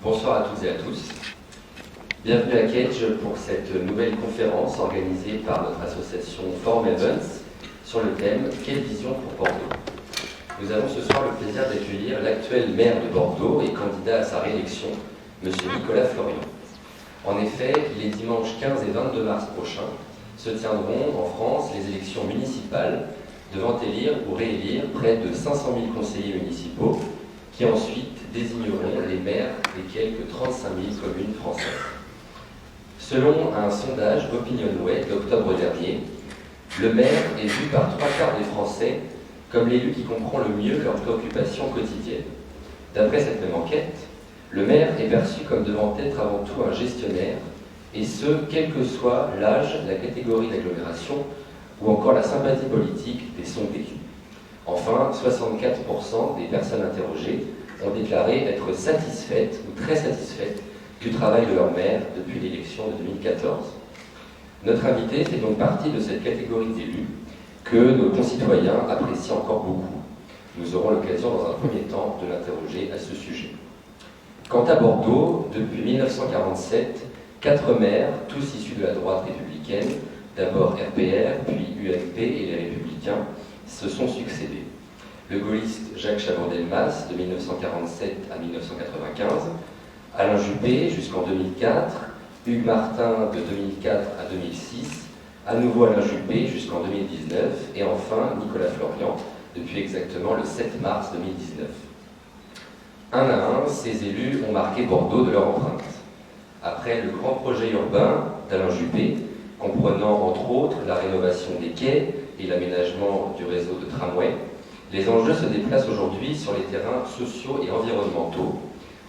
Bonsoir à toutes et à tous. Bienvenue à Cage pour cette nouvelle conférence organisée par notre association Forum Events sur le thème « Quelle vision pour Bordeaux ?» Nous avons ce soir le plaisir d'accueillir l'actuel maire de Bordeaux et candidat à sa réélection, M. Nicolas Florian. En effet, les dimanches 15 et 22 mars prochains se tiendront en France les élections municipales devant élire ou réélire près de 500 000 conseillers municipaux qui ensuite désigneront les maires des quelques 35 000 communes françaises. Selon un sondage OpinionWay d'octobre dernier, le maire est vu par 3/4 des Français comme l'élu qui comprend le mieux leurs préoccupations quotidiennes. D'après cette même enquête, le maire est perçu comme devant être avant tout un gestionnaire, et ce, quel que soit l'âge, la catégorie d'agglomération ou encore la sympathie politique des sondés. Enfin, 64% des personnes interrogées ont déclaré être satisfaites ou très satisfaites du travail de leur maire depuis l'élection de 2014. Notre invité fait donc partie de cette catégorie d'élus que nos concitoyens apprécient encore beaucoup. Nous aurons l'occasion dans un premier temps de l'interroger à ce sujet. Quant à Bordeaux, depuis 1947, 4 maires, tous issus de la droite républicaine, d'abord RPR, puis UMP et les Républicains, se sont succédés. Le gaulliste Jacques Chaban-Delmas, de 1947 à 1995, Alain Juppé jusqu'en 2004, Hugues Martin de 2004 à 2006, à nouveau Alain Juppé jusqu'en 2019, et enfin Nicolas Florian, depuis exactement le 7 mars 2019. Un à un, ces élus ont marqué Bordeaux de leur empreinte. Après le grand projet urbain d'Alain Juppé, comprenant entre autres la rénovation des quais et l'aménagement du réseau de tramway, les enjeux se déplacent aujourd'hui sur les terrains sociaux et environnementaux,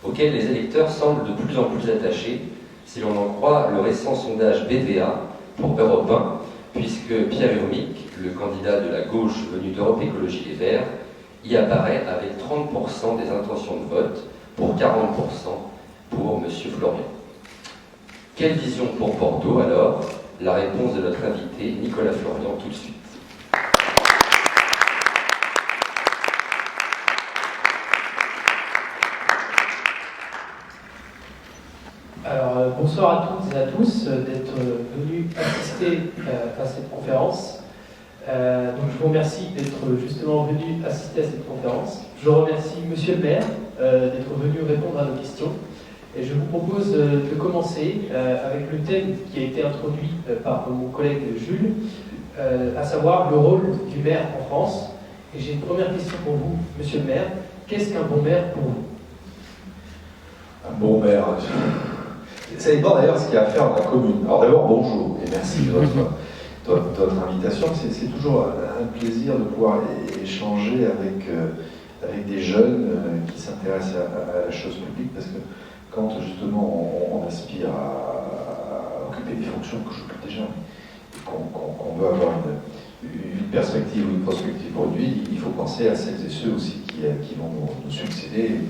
auxquels les électeurs semblent de plus en plus attachés, si l'on en croit le récent sondage BVA pour Europe 1, puisque Pierre Urmic, le candidat de la gauche venu d'Europe Écologie Les Verts, y apparaît avec 30% des intentions de vote pour 40% pour M. Florian. Quelle vision pour Bordeaux alors? La réponse de notre invité, Nicolas Florian, tout de suite. Alors, bonsoir à toutes et à tous d'être venus assister à cette conférence. Donc, je vous remercie d'être justement venus assister à cette conférence. Je remercie Monsieur le maire d'être venu répondre à nos questions. Et je vous propose de commencer avec le thème qui a été introduit par mon collègue Jules, à savoir le rôle du maire en France. Et j'ai une première question pour vous, Monsieur le maire. Qu'est-ce qu'un bon maire pour vous? Un bon maire, ça dépend d'ailleurs de ce qu'il y a à faire dans la commune. Alors d'abord, bonjour et merci de votre invitation. C'est toujours un plaisir de pouvoir échanger avec des jeunes qui s'intéressent à la chose publique, parce que quand justement on aspire à occuper des fonctions que j'occupe déjà, et qu'on veut avoir une perspective ou une prospective pour lui, il faut penser à celles et ceux aussi qui vont nous succéder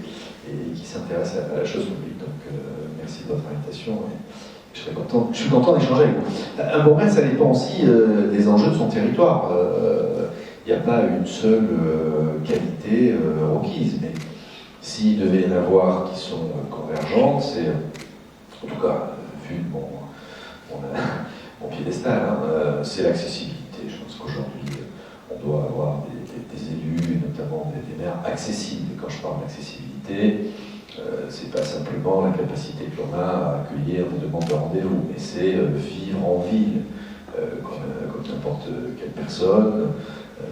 et qui s'intéressent à la chose publique. Donc merci de votre invitation. Et je suis content d'échanger avec vous. Un bon maire, ça dépend aussi des enjeux de son territoire. Il n'y a pas une seule qualité requise, mais s'il devait y en avoir qui sont convergentes, c'est, en tout cas, vu de mon piédestal, c'est l'accessibilité. Je pense qu'aujourd'hui, on doit avoir des élus, notamment des maires accessibles. Et quand je parle d'accessibilité, c'est pas simplement la capacité que l'on a à accueillir des demandes de rendez-vous, mais c'est vivre en ville, comme n'importe quelle personne,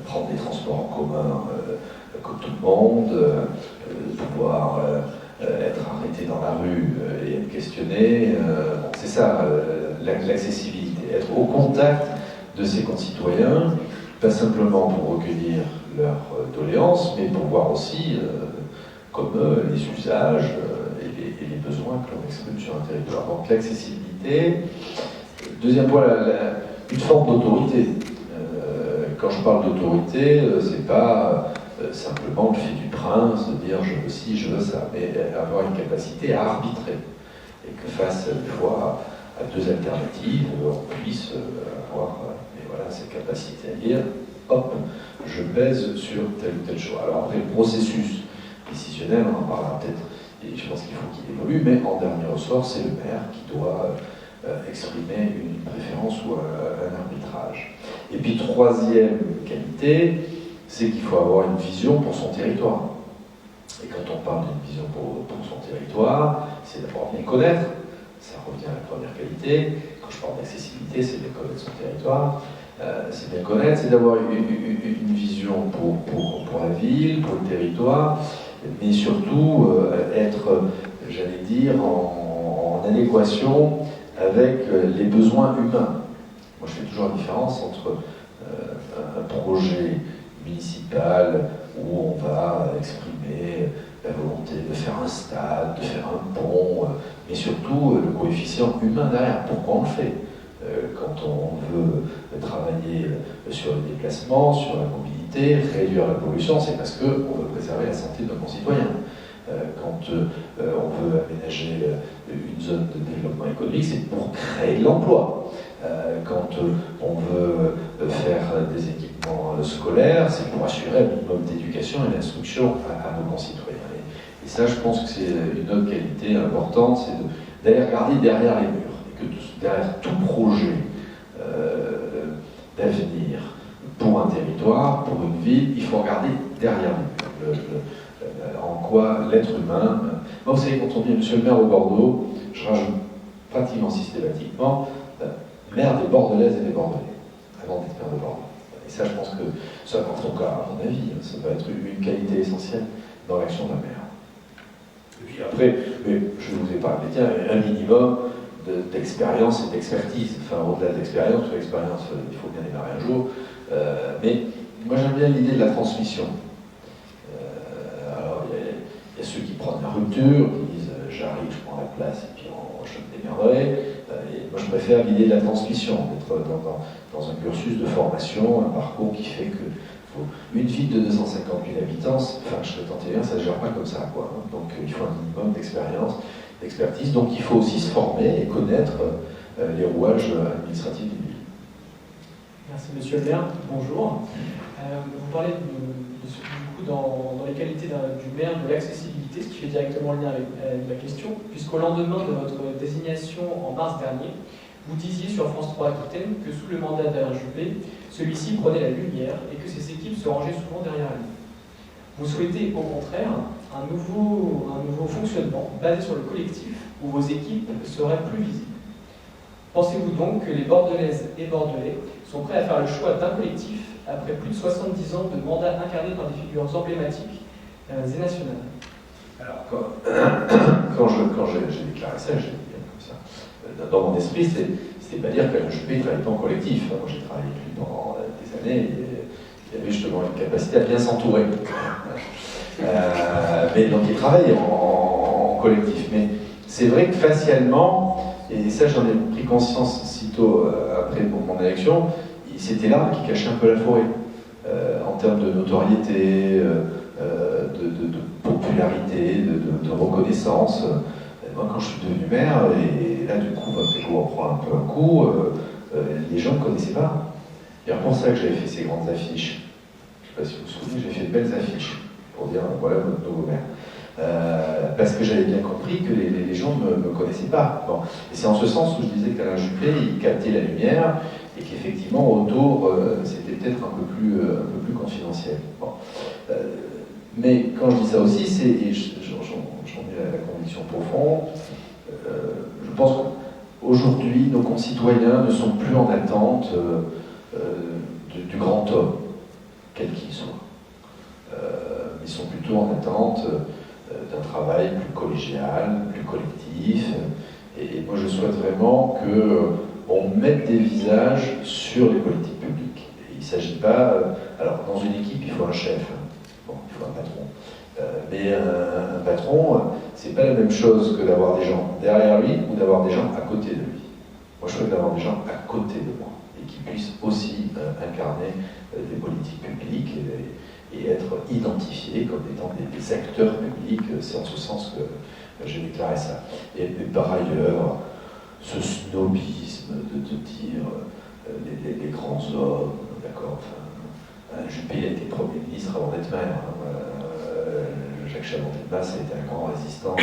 prendre des transports en commun comme tout le monde, pouvoir être arrêté dans la rue et être questionné. C'est ça, l'accessibilité, être au contact de ses concitoyens, pas simplement pour recueillir leurs doléances, mais pour voir aussi comme les usages et les besoins que l'on exprime sur un territoire. Donc l'accessibilité. Deuxième point, une forme d'autorité. Quand je parle d'autorité, c'est pas simplement le fait du prince de dire je veux ci, je veux ça, mais avoir une capacité à arbitrer. Et que face une fois à deux alternatives, on puisse avoir cette capacité à dire hop, je pèse sur tel ou tel choix. Alors après, le processus décisionnel, on en parlera peut-être et je pense qu'il faut qu'il évolue, mais en dernier ressort, c'est le maire qui doit exprimer une préférence ou un arbitrage. Et puis troisième qualité, c'est qu'il faut avoir une vision pour son territoire. Et quand on parle d'une vision pour son territoire, c'est d'abord bien connaître, ça revient à la première qualité. Quand je parle d'accessibilité, c'est bien connaître son territoire, c'est bien connaître, c'est d'avoir une vision pour la ville, pour le territoire, mais surtout être, j'allais dire, en adéquation avec les besoins humains. Moi, je fais toujours la différence entre un projet municipal où on va exprimer la volonté de faire un stade, de faire un pont, mais surtout le coefficient humain derrière. Pourquoi on le fait ? Quand on veut travailler sur les déplacements, sur la mobilité, réduire la pollution, c'est parce qu'on veut préserver la santé de nos concitoyens. Quand on veut aménager une zone de développement économique, c'est pour créer de l'emploi. Quand on veut faire des équipements scolaires, c'est pour assurer un minimum d'éducation et d'instruction à nos concitoyens. Et ça, je pense que c'est une autre qualité importante, c'est d'aller regarder derrière les murs. Et que derrière tout projet d'avenir pour un territoire, pour une ville, il faut regarder derrière les murs. En quoi l'être humain... Moi, vous savez, quand on dit Monsieur le maire de Bordeaux, je rajoute pratiquement systématiquement maire des Bordelaises et des Bordelais, avant d'être maire de Bordeaux. Et ça, je pense que ça, en tout cas, à mon avis, ça va être une qualité essentielle dans l'action d'un maire. Et puis après, je vous ai parlé, tiens, un minimum d'expérience et d'expertise. Enfin, au-delà de l'expérience, il faut bien démarrer un jour. Mais moi, j'aime bien l'idée de la transmission. Alors, il y a ceux qui prennent la rupture, qui disent j'arrive, je prends la place et puis je me démerderai. Et moi, je préfère l'idée de la transmission, d'être dans un cursus de formation, un parcours qui fait que une ville de 250 000 habitants, enfin, je serais tenté de dire, ça ne se gère pas comme ça, quoi. Donc, il faut un minimum d'expérience, d'expertise. Donc, il faut aussi se former et connaître les rouages administratifs d'une ville. Merci, monsieur le maire. Bonjour. Vous parlez du coup dans les qualités du maire de l'accessibilité, ce qui fait directement lien avec la question, puisqu'au lendemain de votre désignation en mars dernier, vous disiez sur France 3 Aquitaine que sous le mandat d'Alain Juppé, celui-ci prenait la lumière et que ses équipes se rangeaient souvent derrière lui. Vous souhaitez au contraire un nouveau fonctionnement basé sur le collectif où vos équipes seraient plus visibles. Pensez-vous donc que les Bordelaises et Bordelais sont prêts à faire le choix d'un collectif après plus de 70 ans de mandat incarné par des figures emblématiques et nationales? Alors, quand j'ai déclaré ça, j'ai dit comme ça. Dans mon esprit, c'était pas dire qu'Alain Juppé ne travaillait pas en collectif. Moi, j'ai travaillé avec lui pendant des années et il avait justement une capacité à bien s'entourer. Mais donc, il travaille en collectif. Mais c'est vrai que facialement, et ça, j'en ai pris conscience sitôt après mon élection, c'était l'arbre qui cachait un peu la forêt. En termes de notoriété, de popularité, de reconnaissance. Moi, quand je suis devenu maire, et là, du coup, votre égo en prend un peu un coup, les gens ne me connaissaient pas. C'est pour ça que j'avais fait ces grandes affiches. Je ne sais pas si vous vous souvenez, j'ai fait de belles affiches pour dire, voilà notre nouveau maire. Parce que j'avais bien compris que les gens ne me connaissaient pas. Bon. Et c'est en ce sens où je disais qu'Alain Juppé, il captait la lumière, et qu'effectivement, autour, c'était peut-être un peu plus confidentiel. Bon. Mais quand je dis ça aussi, et j'en ai la conviction profonde, je pense qu'aujourd'hui, nos concitoyens ne sont plus en attente du grand homme, quel qu'il soit. Ils sont plutôt en attente d'un travail plus collégial, plus collectif. Et moi, je souhaite vraiment qu'on mette des visages sur les politiques publiques. Et il ne s'agit pas... alors, dans une équipe, il faut un chef. Bon, il faut un patron. Mais un patron, c'est pas la même chose que d'avoir des gens derrière lui ou d'avoir des gens à côté de lui. Moi, je souhaite d'avoir des gens à côté de moi et qui puissent aussi incarner des politiques publiques et être identifiés comme étant des acteurs publics. C'est en ce sens que j'ai déclaré ça. Et par ailleurs, ce snobisme de dire les grands hommes, d'accord, enfin, Juppé a été Premier ministre avant d'être maire. Jacques Chaban-Delmas a été un grand résistant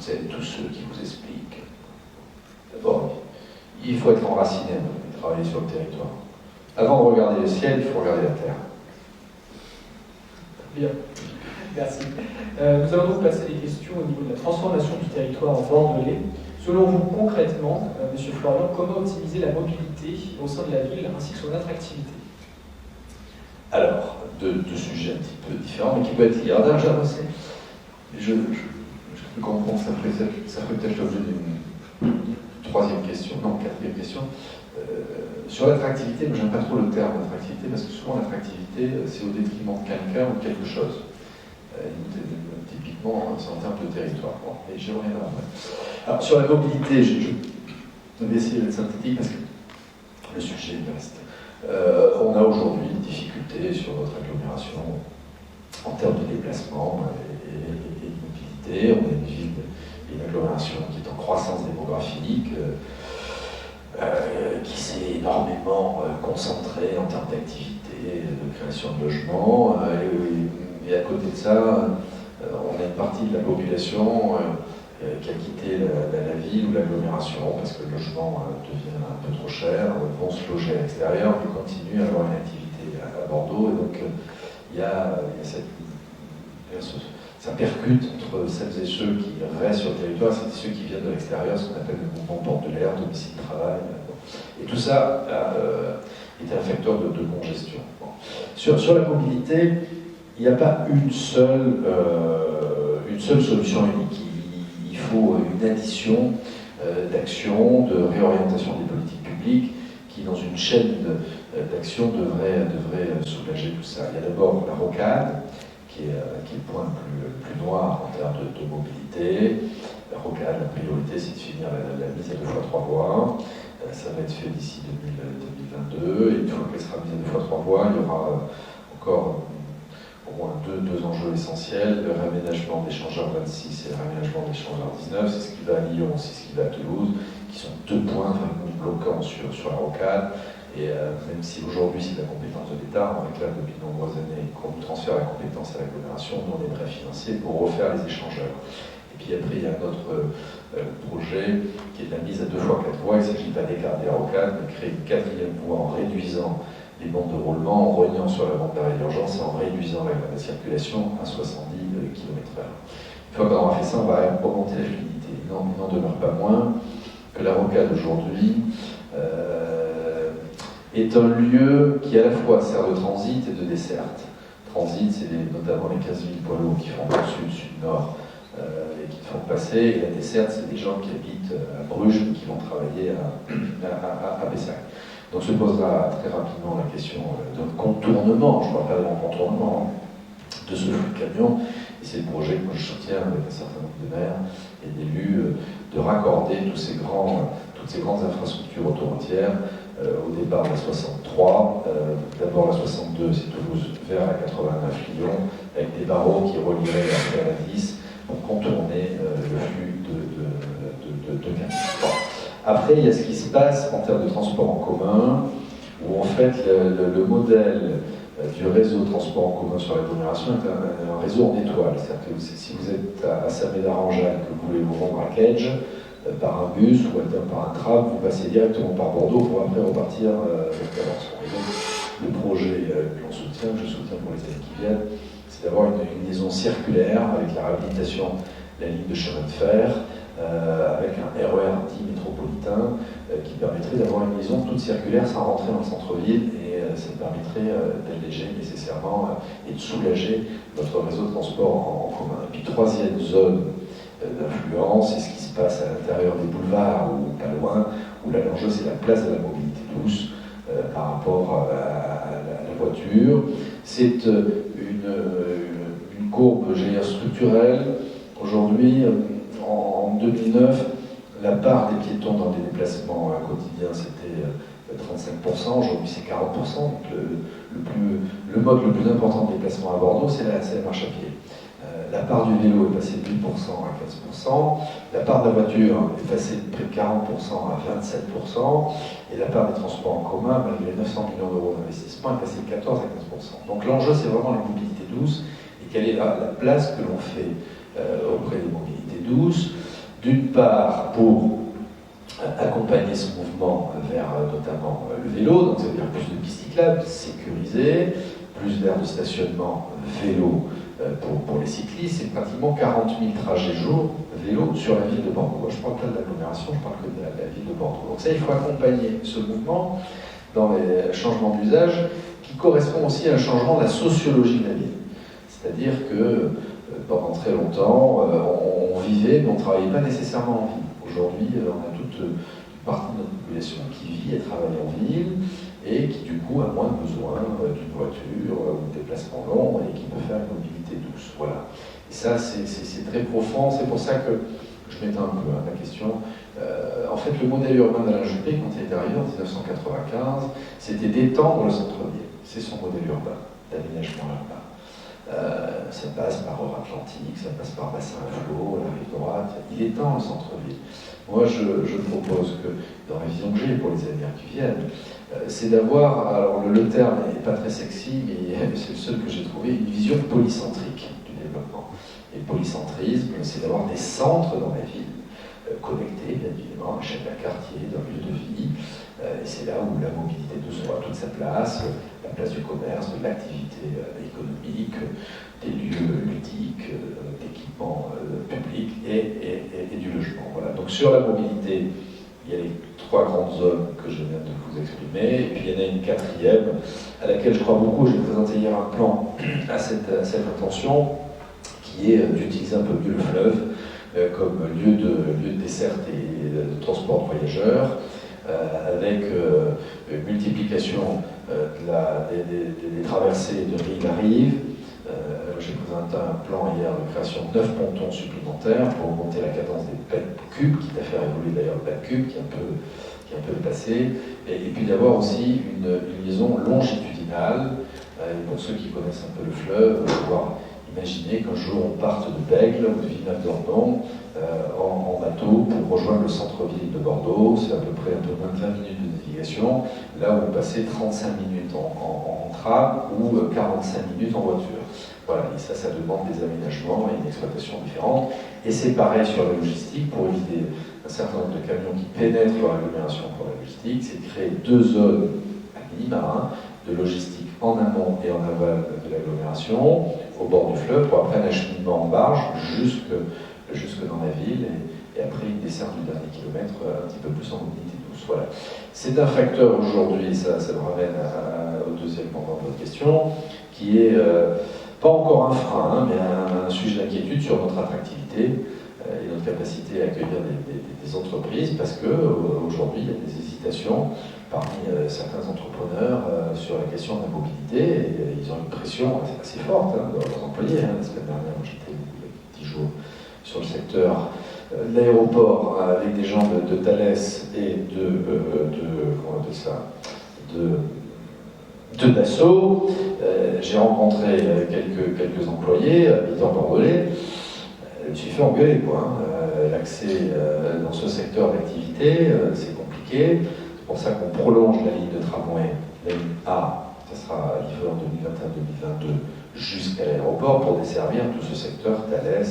toutes celles et tous ceux qui vous expliquent. D'abord, il faut être enraciné et travailler sur le territoire. Avant de regarder le ciel, il faut regarder la terre. Bien, merci. Nous allons donc passer les questions au niveau de la transformation du territoire en bordelais. Selon vous, concrètement, Monsieur Florian, comment optimiser la mobilité au sein de la ville ainsi que son attractivité? Alors, deux sujets un petit peu différents, mais qui peuvent être liés. Alors, je peux comprendre que ça ferait peut-être l'objet d'une troisième question, non, quatrième question. Sur l'attractivité, moi j'aime pas trop le terme attractivité, parce que souvent l'attractivité, c'est au détriment de quelqu'un ou de quelque chose. Typiquement, c'est en termes de territoire. Bon, et j'y reviendrai après. Alors, sur la mobilité, je vais essayer d'être synthétique parce que le sujet reste. On a aujourd'hui une difficulté sur notre agglomération en termes de déplacement et de mobilité. On a une agglomération qui est en croissance démographique, qui s'est énormément concentrée en termes d'activité, de création de logements. Et à côté de ça, on a une partie de la population qui a quitté la ville ou l'agglomération parce que le logement devient un peu trop cher, vont se loger à l'extérieur, mais continuent à avoir une activité à Bordeaux. Et donc, ça percute entre celles et ceux qui restent sur le territoire, celles et ceux qui viennent de l'extérieur, ce qu'on appelle le mouvement bordelaire, domicile-travail. Et tout ça est un facteur de congestion. Bon. Sur la mobilité, il n'y a pas une seule solution unique. Il faut une addition d'actions, de réorientation des politiques publiques qui, dans une chaîne d'action, devrait soulager tout ça. Il y a d'abord la rocade, qui est le point le plus noir en termes de mobilité. La rocade, la priorité, c'est de finir la mise à 2 fois 3 voies. Ça va être fait d'ici 2022. Et une fois qu'elle sera mise à 2 fois 3 voies, il y aura encore au moins deux enjeux essentiels. Le réaménagement d'échangeurs 26 et le réaménagement d'échangeurs 19. C'est ce qui va à Lyon, c'est ce qui va à Toulouse, qui sont 2 points vraiment bloquants sur la rocade. Et même si aujourd'hui c'est la compétence de l'État, on réclame depuis de nombreuses années qu'on transfère la compétence à l'agglomération, nous on est prêts à financer pour refaire les échangeurs. Et puis après il y a un autre projet qui est de la mise à 2 fois 4 voies. Il ne s'agit pas d'écarter la rocade, mais de créer une 4e voie en réduisant les bandes de roulement, en rognant sur la bande d'arrêt d'urgence et en réduisant la circulation à 70 km/h. Une fois qu'on aura fait ça, on va augmenter la fluidité. Il n'en demeure pas moins que la rocade aujourd'hui est un lieu qui à la fois sert de transit et de desserte. Transit, c'est notamment les 15 000 poids lourds qui font sud, sud-nord et qui te font passer. Et la desserte, c'est des gens qui habitent à Bruges mais qui vont travailler à Bessac. Donc se posera très rapidement la question d'un contournement, je ne parle pas d'un contournement, de ce flux de camions. Et c'est le projet que moi je soutiens avec un certain nombre de maires et d'élus de raccorder toutes ces grandes infrastructures autoroutières au départ de la 63, d'abord la 62, c'est Toulouse, vers la 89 Lyon, avec des barreaux qui relieraient après à la 10 pour contourner le flux de camions. Bon. Après, il y a ce qui se passe en termes de transport en commun, où en fait le modèle du réseau de transport en commun sur l'agglomération est un réseau en étoile. C'est-à-dire que si vous êtes à Saint-Médard-en-Jalles, que vous voulez vous rendre à Kedge, par un bus ou par un tram, vous passez directement par Bordeaux pour après repartir avec Alençon. Et donc, le projet que l'on soutient, que je soutiens pour les années qui viennent, c'est d'avoir une liaison circulaire avec la réhabilitation de la ligne de chemin de fer, avec un RER dit métropolitain qui permettrait d'avoir une liaison toute circulaire sans rentrer dans le centre-ville, et ça permettrait d'alléger nécessairement et de soulager notre réseau de transport en commun. Et puis troisième zone d'influence, c'est ce qui se passe à l'intérieur des boulevards ou pas loin, où là l'enjeu c'est la place de la mobilité douce par rapport à la voiture. C'est une courbe, j'ai dire, structurelle. Aujourd'hui, en 2009, la part des piétons dans les déplacements quotidiens c'était 35%, aujourd'hui c'est 40%. Donc le mode le plus important de déplacement à Bordeaux, c'est la marche à pied. La part du vélo est passée de 8% à 15%, la part de la voiture est passée de près de 40% à 27%, et la part des transports en commun, malgré 900 millions d'euros d'investissement, est passée de 14 à 15%. Donc l'enjeu, c'est vraiment la mobilité douce, et quelle est la place que l'on fait auprès des mobilités douces. D'une part, pour accompagner ce mouvement vers notamment le vélo, donc c'est-à-dire plus de pistes cyclables sécurisées, plus d'aires de stationnement vélo pour les cyclistes, et pratiquement 40 000 trajets jour vélo sur la ville de Bordeaux. Je ne parle pas de l'agglomération, je parle que de la ville de Bordeaux. Donc ça, il faut accompagner ce mouvement dans les changements d'usage qui correspond aussi à un changement de la sociologie de la ville. C'est-à-dire que pendant très longtemps, on vivait, mais on ne travaillait pas nécessairement en ville. Aujourd'hui, on a toute une partie de notre population qui vit et travaille en ville et qui, du coup, a moins besoin d'une voiture ou de déplacements longs et qui peut faire une mobilité douce. Voilà. Et ça, c'est très profond. C'est pour ça que je m'éteins un peu la question. En fait, le modèle urbain d'Alain Juppé, quand il est arrivé en 1995, c'était d'étendre le centre-ville. C'est son modèle urbain, d'aménagement urbain. Ça passe par Atlantique, ça passe par Bassin à Flot, la rive droite, il étend le centre-ville. Moi, je propose que, dans la vision que j'ai pour les années qui viennent, c'est d'avoir, alors le terme n'est pas très sexy, mais c'est le seul que j'ai trouvé, une vision polycentrique du développement. Et le polycentrisme, c'est d'avoir des centres dans la ville, connectés, bien évidemment, à chaque quartier, d'un lieu de vie. Et c'est là où la mobilité douce aura toute sa place, la place du commerce, de l'activité économique, des lieux ludiques, d'équipements publics et du logement. Voilà. Donc sur la mobilité, il y a les trois grandes zones que je viens de vous exprimer, et puis il y en a une quatrième à laquelle je crois beaucoup. J'ai présenté hier un plan à cette intention, qui est d'utiliser un peu mieux le fleuve comme lieu de desserte et de transport de voyageurs, avec une multiplication des traversées de rive à rive. J'ai présenté un plan hier de création de 9 pontons supplémentaires pour augmenter la cadence des mètres cubes, quitte à faire évoluer d'ailleurs le mètre cube qui est un peu dépassé, et puis d'avoir aussi une liaison longitudinale. Et pour ceux qui connaissent un peu le fleuve, pouvoir imaginer qu'un jour on parte de Bègle ou de Villeneuve-d'Ornon en bateau pour rejoindre le centre-ville de Bordeaux. C'est à peu près un peu moins de 20 minutes de navigation, là où on passait 35 minutes en tram ou 45 minutes en voiture. Voilà, et ça demande des aménagements et une exploitation différente. Et c'est pareil sur la logistique, pour éviter un certain nombre de camions qui pénètrent dans l'agglomération pour la logistique, c'est de créer 2 zones à minima de logistique en amont et en aval de l'agglomération, au bord du fleuve, pour après un acheminement en barge jusque dans la ville, et après une desserte du dernier kilomètre un petit peu plus en mobilité douce. Voilà. C'est un facteur aujourd'hui, ça me ramène au deuxième pendant de votre question, qui est pas encore un frein, mais un sujet d'inquiétude sur notre attractivité et notre capacité à accueillir des entreprises, parce qu'aujourd'hui, il y a des hésitations parmi certains entrepreneurs sur la question de la mobilité, et ils ont une pression assez forte de leurs employés. La semaine dernière, j'étais il y a 10 jours sur le secteur de l'aéroport avec des gens de Thales et de Dassault. J'ai rencontré quelques employés habitants bordelais. Je me suis fait engueuler, quoi. L'accès dans ce secteur d'activité, c'est compliqué. C'est pour ça qu'on prolonge la ligne de tramway, la ligne A, ça sera livré en 2021-2022, jusqu'à l'aéroport pour desservir tout ce secteur Thales,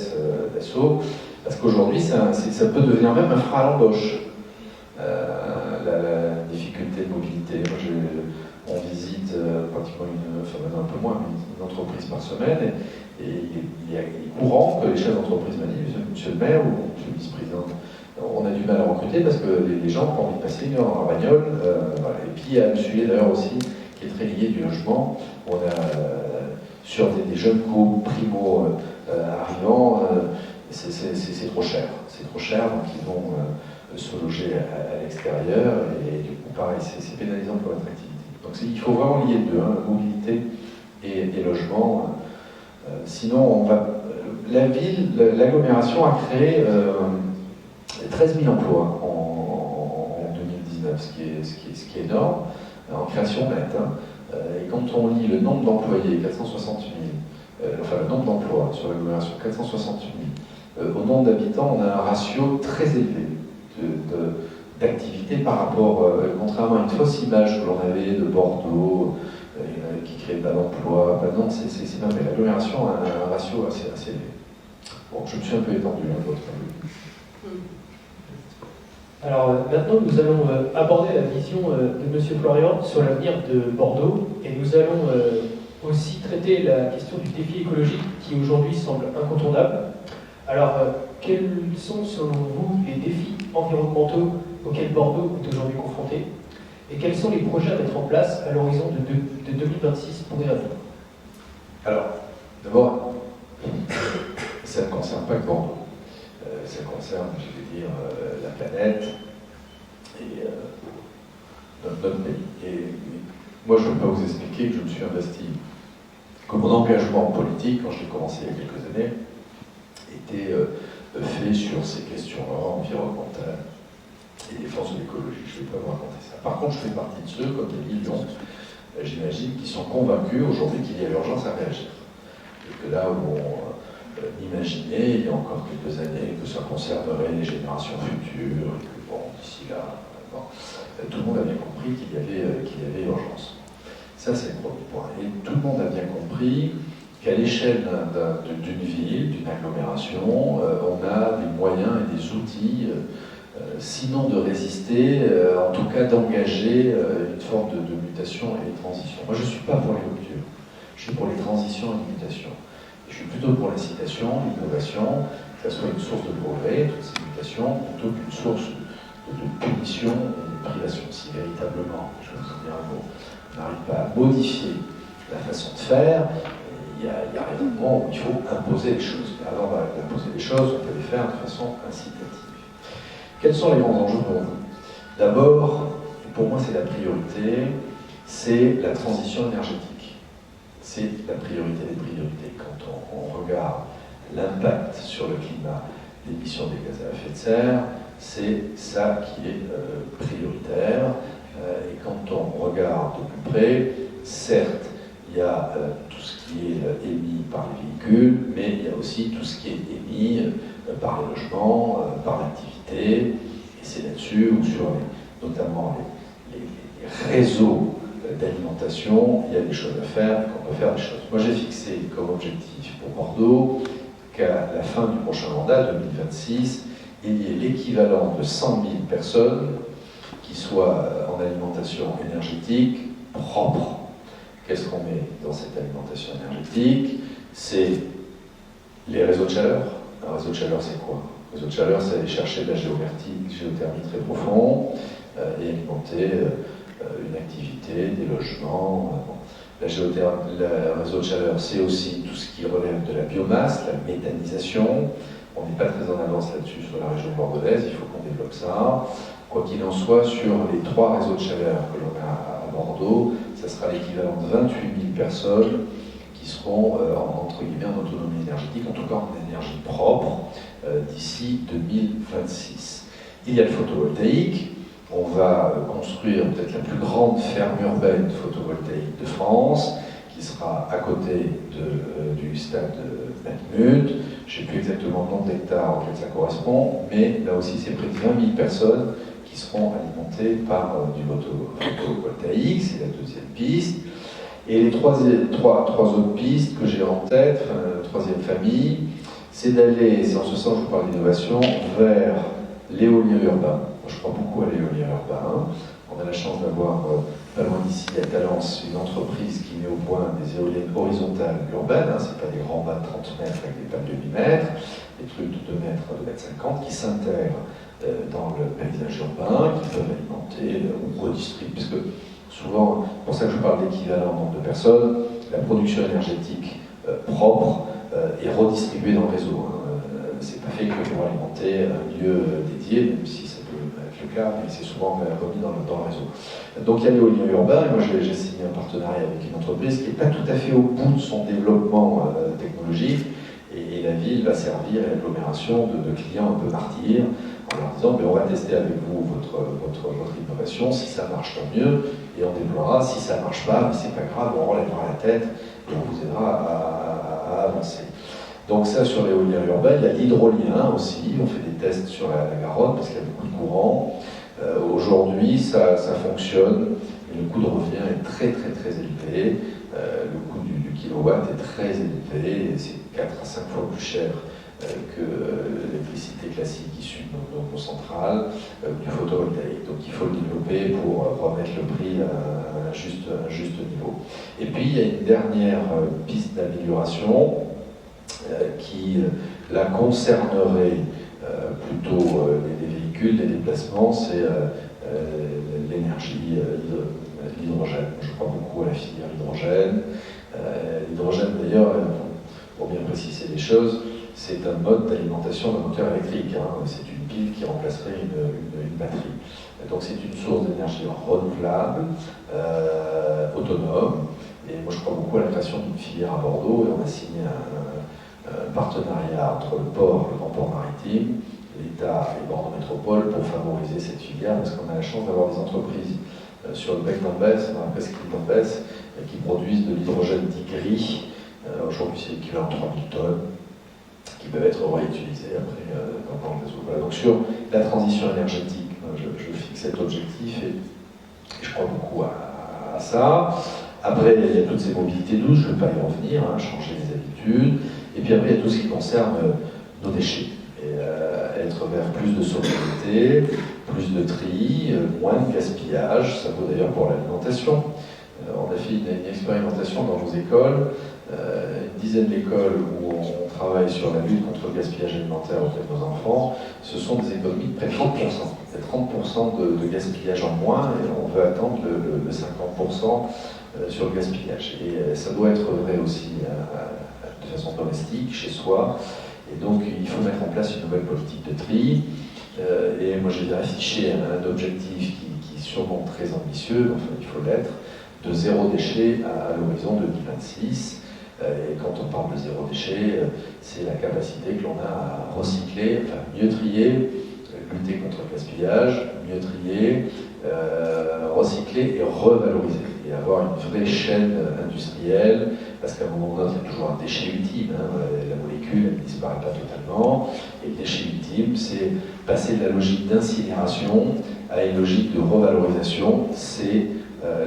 Dassault. Parce qu'aujourd'hui, ça peut devenir même un frein à l'embauche, la difficulté de mobilité. Moi, on visite pratiquement un peu moins, une entreprise par semaine, et il est courant que les chefs d'entreprise me disent, monsieur le maire ou monsieur le vice-président, on a du mal à recruter parce que les gens ont envie de passer une heure dans la bagnole. Voilà. Et puis il y a un sujet d'ailleurs aussi qui est très lié du logement. On a sur des jeunes couples primo arrivants, c'est trop cher. C'est trop cher, donc ils vont se loger à l'extérieur, et du coup pareil, c'est pénalisant pour l'attractivité. Donc il faut vraiment lier les deux, mobilité et logement. Sinon, la ville, l'agglomération a créé 13 000 emplois en 2019, ce qui est énorme, en création nette. Et quand on lit le nombre d'employés, 460 000, enfin le nombre d'emplois sur l'agglomération, 460 000, au nombre d'habitants, on a un ratio très élevé d'activité par rapport, contrairement à une fausse image que l'on avait de Bordeaux, qui crée pas d'emploi. Ben non, c'est même l'agglomération a un ratio assez élevé. Bon, je me suis un peu étendu, votre avis. Alors maintenant, nous allons aborder la vision de M. Florian sur l'avenir de Bordeaux et nous allons aussi traiter la question du défi écologique qui aujourd'hui semble incontournable. Alors, quels sont selon vous les défis environnementaux auxquels Bordeaux est aujourd'hui confronté et quels sont les projets à mettre en place à l'horizon de 2026 pour y répondre? Alors, d'abord, ça ne concerne pas que Bordeaux. Ça concerne, je vais dire, la planète et notre pays. Et moi, je ne peux pas vous expliquer que je me suis investi, que mon engagement politique, quand je l'ai commencé il y a quelques années, était fait sur ces questions-là, environnementales et défense de l'écologie. Je ne vais pas vous raconter ça. Par contre, je fais partie de ceux, comme des millions, j'imagine, qui sont convaincus aujourd'hui qu'il y a urgence à réagir. Et que là où on imaginait, il y a encore quelques années, que ça concernerait les générations futures, et que bon, d'ici là, bon, tout le monde a bien compris qu'il y avait urgence. Ça, c'est le premier point. Et tout le monde a bien compris qu'à l'échelle d'une ville, d'une agglomération, on a des moyens et des outils, sinon de résister, en tout cas d'engager une forme de mutation et de transition. Moi, je ne suis pas pour les ruptures, je suis pour les transitions et les mutations. Je suis plutôt pour l'incitation, l'innovation, que ce soit une source de progrès, toutes ces mutations, plutôt qu'une source de punition et de privation. Si véritablement, je vais vous en dire un mot, on n'arrive pas à modifier la façon de faire, il y a un moment où il faut imposer les choses. Mais avant d'imposer les choses, on peut les faire de façon incitative. Quels sont les grands enjeux pour vous? D'abord, pour moi c'est la priorité, c'est la transition énergétique. C'est la priorité des priorités. Quand on regarde l'impact sur le climat, l'émission des gaz à effet de serre, c'est ça qui est prioritaire. Et quand on regarde de plus près, certes, il y a tout ce qui est émis par les véhicules, mais il y a aussi tout ce qui est émis par les logements, par l'activité. Et c'est là-dessus où sur notamment les réseaux d'alimentation, il y a des choses à faire, qu'on peut faire des choses. Moi, j'ai fixé comme objectif pour Bordeaux qu'à la fin du prochain mandat, 2026, il y ait l'équivalent de 100 000 personnes qui soient en alimentation énergétique propre. Qu'est-ce qu'on met dans cette alimentation énergétique? C'est les réseaux de chaleur. Un réseau de chaleur, c'est quoi? Un réseau de chaleur, c'est aller chercher de la géothermie très profond et alimenter une activité, des logements. Le réseau de chaleur, c'est aussi tout ce qui relève de la biomasse, la méthanisation. On n'est pas très en avance là-dessus sur la région bordelaise, il faut qu'on développe ça. Quoi qu'il en soit, sur les 3 réseaux de chaleur que l'on a à Bordeaux, ça sera l'équivalent de 28 000 personnes qui seront entre guillemets en autonomie énergétique, en tout cas en énergie propre, d'ici 2026. Il y a le photovoltaïque. On va construire peut-être la plus grande ferme urbaine photovoltaïque de France, qui sera à côté du stade Matmut. Je ne sais plus exactement le nombre d'hectares auquel ça correspond, mais là aussi c'est près de 20 000 personnes qui seront alimentées par du photovoltaïque, c'est la deuxième piste. Et les trois autres pistes que j'ai en tête, la troisième famille, c'est d'aller, c'est en ce sens que je vous parle d'innovation, vers l'éolien urbain. Je crois beaucoup à l'éolien urbain. On a la chance d'avoir, pas loin d'ici, à Talence, une entreprise qui met au point des éoliennes horizontales urbaines. Ce n'est pas des grands mâts de 30 mètres avec des pales de 8 mètres, des trucs de 2 mètres, 2 mètres 50, qui s'intègrent dans le paysage urbain, qui peuvent alimenter ou redistribuer. Parce que souvent, pour ça que je parle d'équivalent nombre de personnes, la production énergétique propre est redistribuée dans le réseau. C'est pas fait que pour alimenter un lieu dédié, même si ça peut être le cas, mais c'est souvent remis dans le réseau. Donc il y a l'éolien urbain, et moi j'ai signé un partenariat avec une entreprise qui n'est pas tout à fait au bout de son développement technologique, et la ville va servir à l'agglomération de clients un peu martyrs, en leur disant on va tester avec vous votre innovation, si ça marche tant mieux, et on déploiera, si ça ne marche pas, mais c'est pas grave, on relèvera la tête et on vous aidera à avancer. Donc ça sur l'éolien urbain, il y a l'hydrolien aussi, on fait des tests sur la Garonne parce qu'il y a beaucoup de courant. Aujourd'hui ça fonctionne, mais le coût de revient est très élevé, le coût du kilowatt est très élevé, c'est 4 à 5 fois plus cher que l'électricité classique issue de nos centrales, du photovoltaïque. Donc il faut le développer pour remettre le prix à un juste niveau. Et puis il y a une dernière piste d'amélioration qui là concernerait plutôt les véhicules, les déplacements, c'est l'énergie, l'hydrogène. Je crois beaucoup à la filière hydrogène. L'hydrogène d'ailleurs, pour bien préciser les choses, c'est un mode d'alimentation d'un moteur électrique. C'est une pile qui remplacerait une batterie. Donc c'est une source d'énergie renouvelable, autonome. Et moi je crois beaucoup à la création d'une filière à Bordeaux et on a signé un partenariat entre le port, le grand port maritime, l'État et Bordeaux Métropole pour favoriser cette filière parce qu'on a la chance d'avoir des entreprises sur le bec d'Ambès, dans la presqu'île d'Ambès, qui produisent de l'hydrogène dit gris. Aujourd'hui c'est l'équivalent de 3000 tonnes qui peuvent être réutilisées après dans le réseau. Voilà. Donc sur la transition énergétique, je fixe cet objectif et je crois beaucoup à ça. Après, il y a toutes ces mobilités douces, je ne vais pas y revenir, changer les habitudes. Et puis après, il y a tout ce qui concerne nos déchets. Et, être vers plus de sobriété, plus de tri, moins de gaspillage. Ça vaut d'ailleurs pour l'alimentation. On a fait une expérimentation dans nos écoles, une dizaine d'écoles où on travaille sur la lutte contre le gaspillage alimentaire auprès de nos enfants. Ce sont des économies de près de 30%. Il y a 30% de gaspillage en moins et on veut attendre le 50% sur le gaspillage. Et ça doit être vrai aussi de façon domestique, chez soi. Et donc il faut mettre en place une nouvelle politique de tri. Et moi j'ai affiché un objectif qui est sûrement très ambitieux, enfin il faut l'être, de zéro déchet à l'horizon 2026. Et quand on parle de zéro déchet, c'est la capacité que l'on a à recycler, enfin mieux trier, lutter contre le gaspillage, mieux trier, recycler et revaloriser. Et avoir une vraie chaîne industrielle, parce qu'à un moment donné, il y a toujours un déchet ultime, la molécule elle ne disparaît pas totalement, et le déchet ultime, c'est passer de la logique d'incinération à une logique de revalorisation, c'est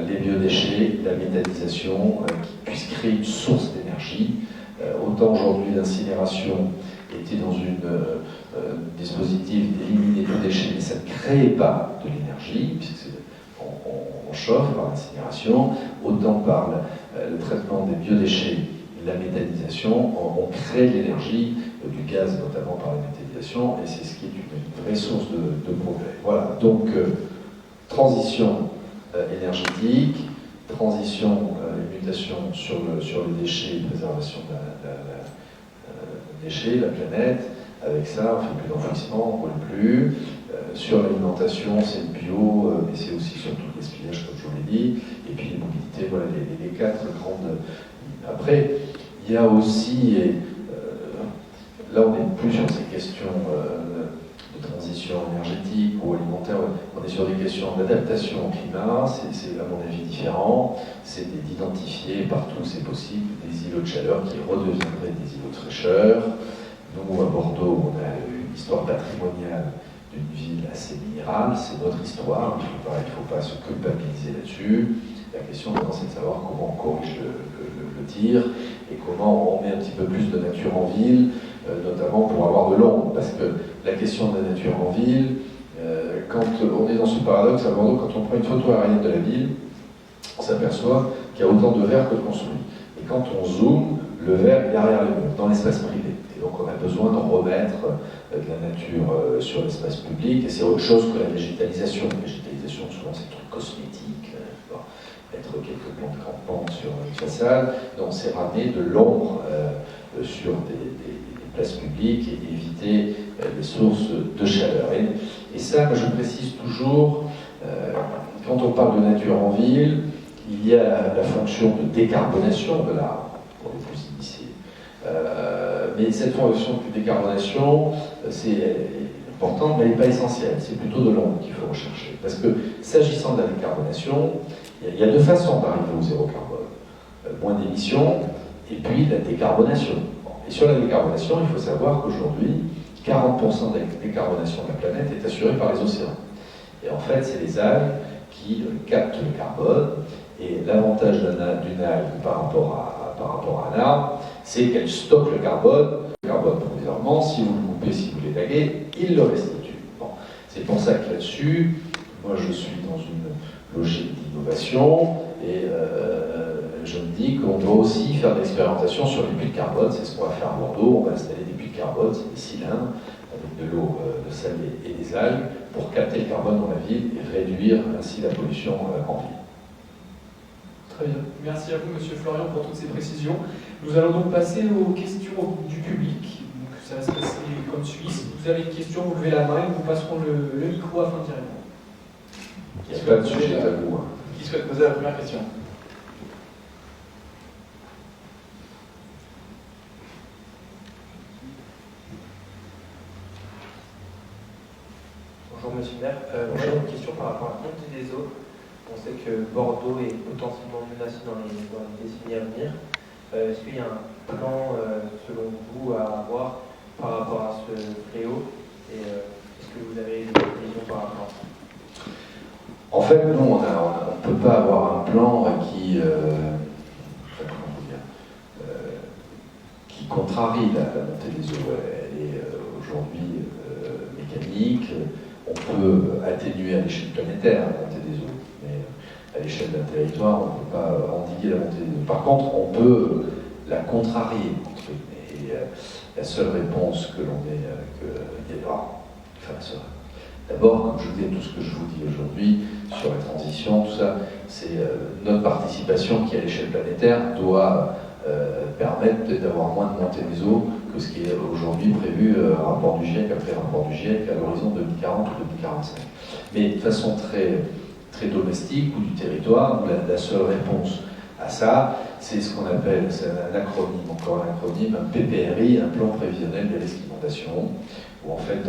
les biodéchets, la méthanisation, qui puissent créer une source d'énergie. Autant aujourd'hui l'incinération était dans un dispositif d'éliminer les déchets, mais ça ne crée pas de l'énergie, puisque on chauffe par l'incinération, autant par le traitement des biodéchets, la méthanisation, on crée de l'énergie, du gaz notamment par la méthanisation, et c'est ce qui est une vraie source de progrès. Voilà, donc transition énergétique, transition et mutation sur les déchets, préservation des déchets, la planète. Avec ça, on fait plus d'enfouissement, on ne roule plus. Sur l'alimentation, c'est le bio, mais c'est aussi surtout le gaspillage, comme je vous l'ai dit. Et puis les mobilités, voilà les quatre grandes. Après, il y a aussi, là on n'est plus sur ces questions de transition énergétique ou alimentaire, on est sur des questions d'adaptation au climat, c'est à mon avis différent, c'est d'identifier partout où c'est possible des îlots de chaleur qui redeviendraient des îlots de fraîcheur. Nous, à Bordeaux, on a une histoire patrimoniale d'une ville assez minérale, c'est notre histoire, il ne faut pas se culpabiliser là-dessus. La question maintenant, c'est de savoir comment on corrige le tir et comment on met un petit peu plus de nature en ville, notamment pour avoir de l'ombre. Parce que la question de la nature en ville, quand on est dans ce paradoxe à Bordeaux, quand on prend une photo aérienne de la ville, on s'aperçoit qu'il y a autant de verre que de construits. Et quand on zoome, le verre est derrière les murs, dans l'espace privé. Et donc on a besoin de remettre de la nature sur l'espace public, et c'est autre chose que la végétalisation. La végétalisation, souvent, c'est des trucs cosmétiques, mettre quelques plantes grandes sur une façade. Donc c'est ramener de l'ombre sur des places publiques et éviter les sources de chaleur. Et ça, moi, je précise toujours, quand on parle de nature en ville, il y a la fonction de décarbonation de l'art, pour les plus initiés. Mais cette fonction de décarbonation, c'est important, mais elle n'est pas essentielle. C'est plutôt de l'ombre qu'il faut rechercher. Parce que, s'agissant de la décarbonation, il y a deux façons d'arriver au zéro carbone. Moins d'émissions, et puis la décarbonation. Et sur la décarbonation, il faut savoir qu'aujourd'hui, 40% de la décarbonation de la planète est assurée par les océans. Et en fait, c'est les algues qui captent le carbone. Et l'avantage d'une algue par rapport à un arbre, c'est qu'elle stocke le carbone pour dire l'environnement, si vous le coupez, si vous l'élaguez, il le restitue. Bon. C'est pour ça que là-dessus, moi je suis dans une logique d'innovation et je me dis qu'on doit aussi faire de l'expérimentation sur les puits de carbone. C'est ce qu'on va faire à Bordeaux. On va installer des puits de carbone, c'est des cylindres avec de l'eau de sel et des algues pour capter le carbone dans la ville et réduire ainsi la pollution en ville. Très bien. Merci à vous, Monsieur Florian, pour toutes ces précisions. Nous allons donc passer aux questions du public. Donc, ça va se passer comme suit. Si vous avez une question, vous levez la main et nous vous passerons le micro afin d'y répondre. Il n'y a pas de sujet tabou. Qui souhaite poser la première question? Bonjour Monsieur le maire, moi j'ai une question par rapport à la montée des eaux. On sait que Bordeaux est potentiellement menacé dans les décennies à venir. Est-ce qu'il y a un plan, selon vous, à avoir par rapport à ce fléau? Et est-ce que vous avez des prévisions par rapport à ça? En fait, nous, on ne peut pas avoir un plan qui contrarie la montée des eaux. Elle est aujourd'hui mécanique. On peut atténuer à l'échelle planétaire la montée des eaux, mais à l'échelle d'un territoire, on ne peut pas endiguer la montée des eaux. Par contre, on peut la contrarier. Et la seule réponse que l'on ait, d'abord, comme je vous dis, tout ce que je vous dis aujourd'hui sur la transition, tout ça, c'est notre participation qui, à l'échelle planétaire, doit permettre d'avoir moins de montée des eaux que ce qui est aujourd'hui prévu, rapport du GIEC après rapport du GIEC à l'horizon 2040 ou 2045. Mais de façon très domestique ou du territoire, la seule réponse à ça, c'est ce qu'on appelle, c'est un acronyme, encore un acronyme, un PPRI, un plan prévisionnel des risques d'inondation, où en fait,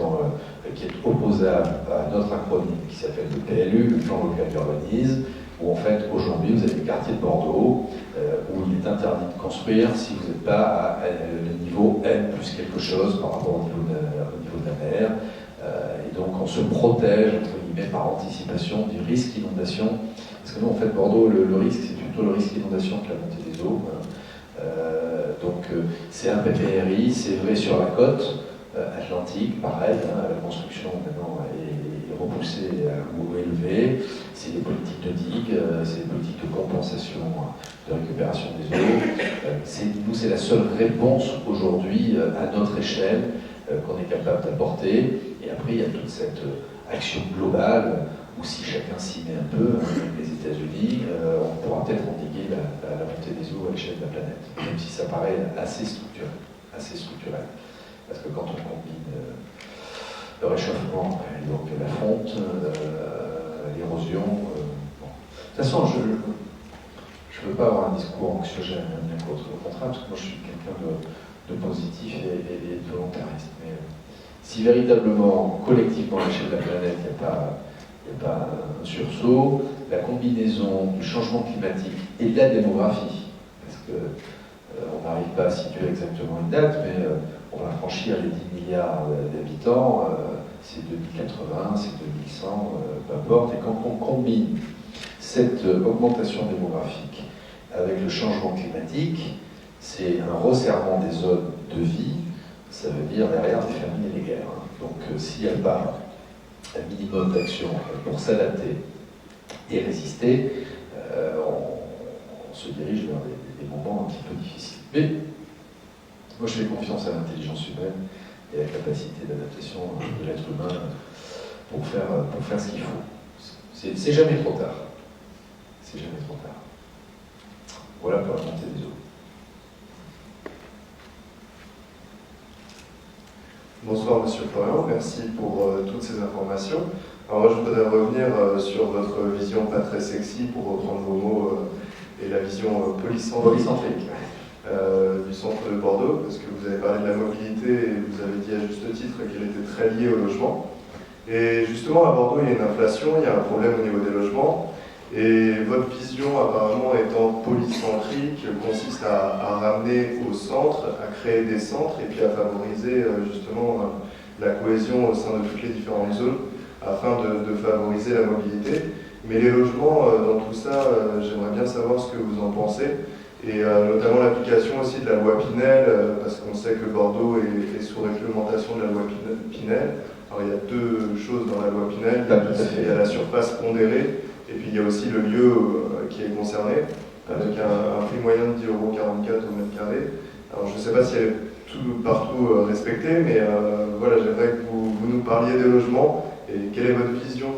qui est opposable à notre acronyme qui s'appelle le PLU, le plan local d'urbanisme, où en fait, aujourd'hui, vous avez le quartier de Bordeaux, où il est interdit de construire si vous n'êtes pas à le niveau N plus quelque chose par rapport au niveau de la mer. Et donc, on se protège, entre guillemets, par anticipation du risque d'inondation. Parce que nous, en fait, Bordeaux, le risque, c'est plutôt le risque d'inondation que la montée des eaux. Donc, c'est un PPRI, c'est vrai sur la côte atlantique, pareil, la construction maintenant est repoussée ou élevée. C'est des politiques de digue, c'est des politiques de compensation, de récupération des eaux. Nous, c'est la seule réponse aujourd'hui à notre échelle qu'on est capable d'apporter. Et après, il y a toute cette action globale où si chacun s'y met un peu, avec les États-Unis, on pourra peut-être endiguer la montée des eaux à l'échelle de la planète, même si ça paraît assez structurel. Parce que quand on combine le réchauffement et donc la fonte, l'érosion, bon. De toute façon, je ne veux pas avoir un discours anxiogène, bien qu'autre, au contraire, parce que moi je suis quelqu'un de positif et de volontariste. Mais si véritablement, collectivement, à l'échelle de la planète, il n'y a pas un sursaut, la combinaison du changement climatique et de la démographie, parce qu'on n'arrive pas à situer exactement une date, mais on va franchir les 10 milliards d'habitants, c'est 2080, c'est 2100, peu importe. Et quand on combine cette augmentation démographique avec le changement climatique, c'est un resserrement des zones de vie, ça veut dire derrière des famines et des guerres. Donc s'il n'y a pas un minimum d'action pour s'adapter et résister, on se dirige vers des moments un petit peu difficiles. Mais moi, je fais confiance à l'intelligence humaine et à la capacité d'adaptation de l'être humain pour faire ce qu'il faut. C'est jamais trop tard. C'est jamais trop tard. Voilà pour la montée des eaux. Bonsoir Monsieur Florian, merci pour toutes ces informations. Alors moi je voudrais revenir sur votre vision pas très sexy, pour reprendre vos mots, et la vision polycentrique. Du centre de Bordeaux, parce que vous avez parlé de la mobilité et vous avez dit à juste titre qu'elle était très liée au logement. Et justement, à Bordeaux, il y a une inflation, il y a un problème au niveau des logements. Et votre vision, apparemment, étant polycentrique, consiste à ramener au centre, à créer des centres et puis à favoriser justement la cohésion au sein de toutes les différentes zones afin de favoriser la mobilité. Mais les logements, dans tout ça, j'aimerais bien savoir ce que vous en pensez. et notamment l'application aussi de la loi Pinel, parce qu'on sait que Bordeaux est sous réglementation de la loi Pinel. Alors il y a deux choses dans la loi Pinel, il y a la surface pondérée, et puis il y a aussi le lieu qui est concerné, avec un prix moyen de 10,44 € au mètre carré. Alors je ne sais pas si elle est partout respectée, mais voilà, j'aimerais que vous nous parliez des logements, et quelle est votre vision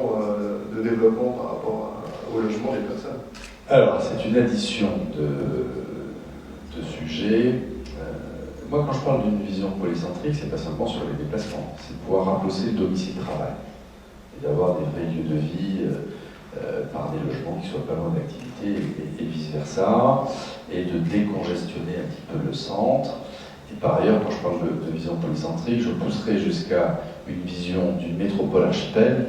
de développement par rapport au logement des personnes? Alors, c'est une addition de sujets. Moi, quand je parle d'une vision polycentrique, c'est pas seulement sur les déplacements, c'est de pouvoir remplacer le domicile-travail et d'avoir des vrais lieux de vie par des logements qui soient pas loin d'activité et vice-versa, et de décongestionner un petit peu le centre. Et par ailleurs, quand je parle de vision polycentrique, je pousserai jusqu'à une vision d'une métropole archipel,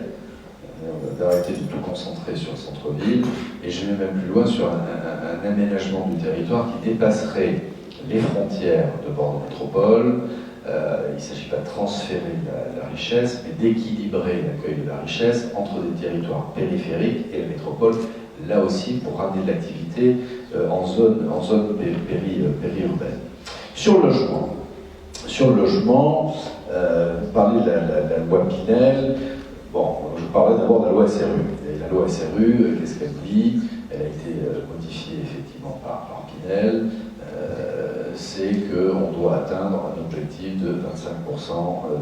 d'arrêter de tout concentrer sur le centre-ville, et je vais même plus loin sur un aménagement du territoire qui dépasserait les frontières de Bordeaux Métropole. Il ne s'agit pas de transférer la richesse, mais d'équilibrer l'accueil de la richesse entre des territoires périphériques et la métropole, là aussi pour ramener de l'activité en zone périurbaine. Sur le logement, vous parlez de la loi Pinel. Bon, je parlais d'abord de la loi SRU. Et la loi SRU, qu'est-ce qu'elle dit? Elle a été modifiée effectivement par Pinel. C'est qu'on doit atteindre un objectif de 25%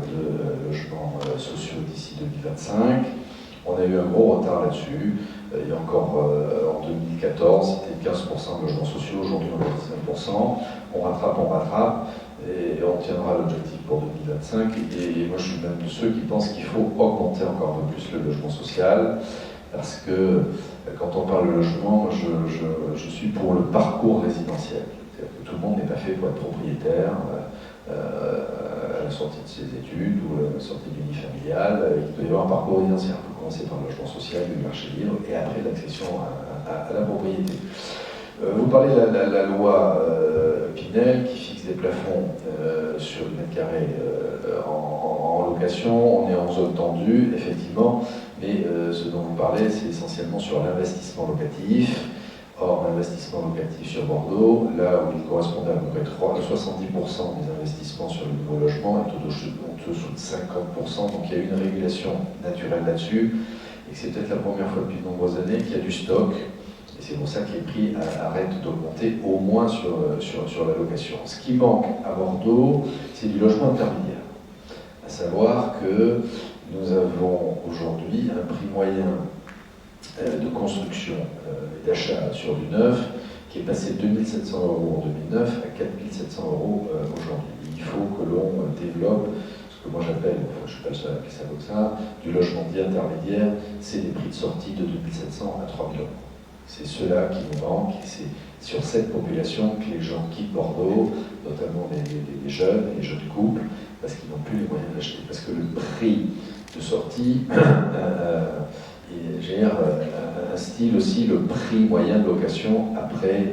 de logements sociaux d'ici 2025. On a eu un gros retard là-dessus. Il y a encore en 2014, c'était 15% de logements sociaux. Aujourd'hui, on est à 19%. On rattrape. Et on tiendra l'objectif pour 2025. Et moi, je suis même de ceux qui pensent qu'il faut augmenter encore un peu plus le logement social, parce que quand on parle de logement, je suis pour le parcours résidentiel. C'est-à-dire que tout le monde n'est pas fait pour être propriétaire à la sortie de ses études ou à la sortie d'unifamilial. Il peut y avoir un parcours résidentiel. On peut commencer par le logement social, le marché libre, et après l'accession à la propriété. Vous parlez de la loi Pinel qui fixe des plafonds sur le mètre carré en location. On est en zone tendue, effectivement, mais ce dont vous parlez, c'est essentiellement sur l'investissement locatif. Or, l'investissement locatif sur Bordeaux, là où il correspondait à peu près 70% des investissements sur le nouveau logement, est au-dessous de 50%, donc il y a une régulation naturelle là-dessus, et c'est peut-être la première fois depuis de nombreuses années qu'il y a du stock. Et c'est pour ça que les prix arrêtent d'augmenter, au moins sur la location. Ce qui manque à Bordeaux, c'est du logement intermédiaire. À savoir que nous avons aujourd'hui un prix moyen de construction et d'achat sur du neuf qui est passé de 2 700 € en 2009 à 4 700 € aujourd'hui. Il faut que l'on développe ce que moi j'appelle, je ne suis pas le seul à appeler ça comme ça, du logement dit intermédiaire. C'est des prix de sortie de 2 700 à 3 000 €. C'est ceux-là qui nous manquent, et c'est sur cette population que les gens quittent Bordeaux, notamment les jeunes, les jeunes couples, parce qu'ils n'ont plus les moyens d'acheter. Parce que le prix de sortie gère un style aussi, le prix moyen de location après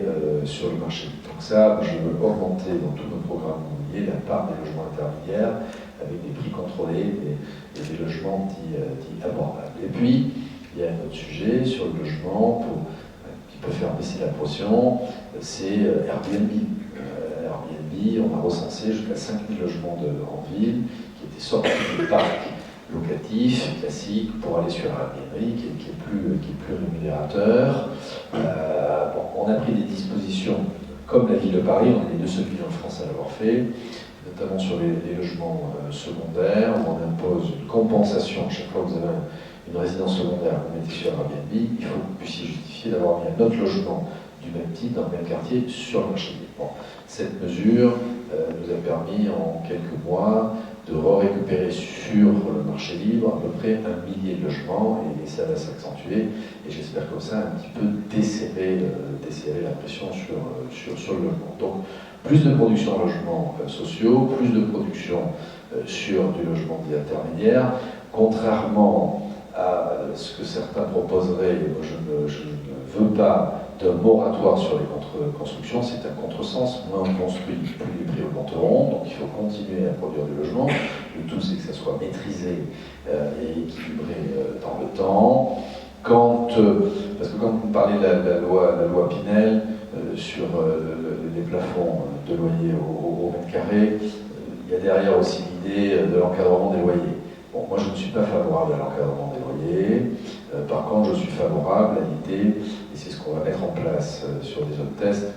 sur le marché. Donc ça, je veux augmenter dans tous nos programmes immobiliers la part des logements intermédiaires avec des prix contrôlés et des logements dits abordables. Et puis, il y a un autre sujet sur le logement qui peut faire baisser la pression, c'est Airbnb. Airbnb, on a recensé jusqu'à 5000 logements en ville qui étaient sortis du parc locatif, classique, pour aller sur Airbnb, qui est plus rémunérateur. On a pris des dispositions, comme la ville de Paris, on est les deux seuls villes en France à l'avoir fait, notamment sur les logements secondaires, où on impose une compensation. Chaque fois que vous avez une résidence secondaire, vous mettez sur Airbnb, il faut que vous puissiez justifier d'avoir mis un autre logement du même type, dans le même quartier, sur le marché libre. Bon, cette mesure nous a permis en quelques mois de récupérer sur le marché libre à peu près 1 millier de logements, et ça va s'accentuer, et j'espère comme ça un petit peu desserrer la pression sur le logement. Donc plus de production de logements sociaux, plus de production sur du logement dit intermédiaire, contrairement à ce que certains proposeraient. Je ne veux pas d'un moratoire sur les constructions, c'est un contresens. Moins on construit, plus les prix augmenteront, donc il faut continuer à produire du logement. Le tout, c'est que ça soit maîtrisé et équilibré dans le temps. Parce que quand vous parlez de la loi Pinel, sur les plafonds de loyer au mètre carré. Il y a derrière aussi l'idée de l'encadrement des loyers. Bon, moi je ne suis pas favorable à l'encadrement des loyers. Par contre, je suis favorable à l'idée, et c'est ce qu'on va mettre en place sur des autres tests,